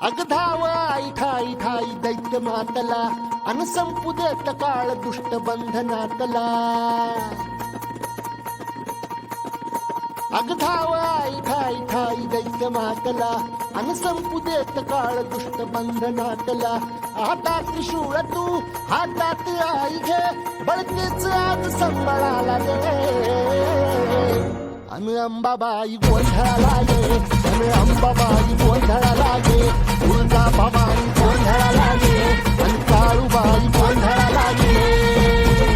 अग धाव आई ठाई ठाई दैत्य मातला अन संपू देत काळ दुष्ट बंधनातला. अग धाव आई ठाई ठाई दैत्य मातला अन संपू देत काळ दुष्ट बंधनातला. आता त्रिशूळ तू हातात आई घे बळकेच आज संबळाला दे. अन अंबाबाई गोंधळाला गे अन अंबाबाई गोंधळाला गे. तुळजा भवानी गोंधळाला गे अन काळूबाई गोंधळाला गे.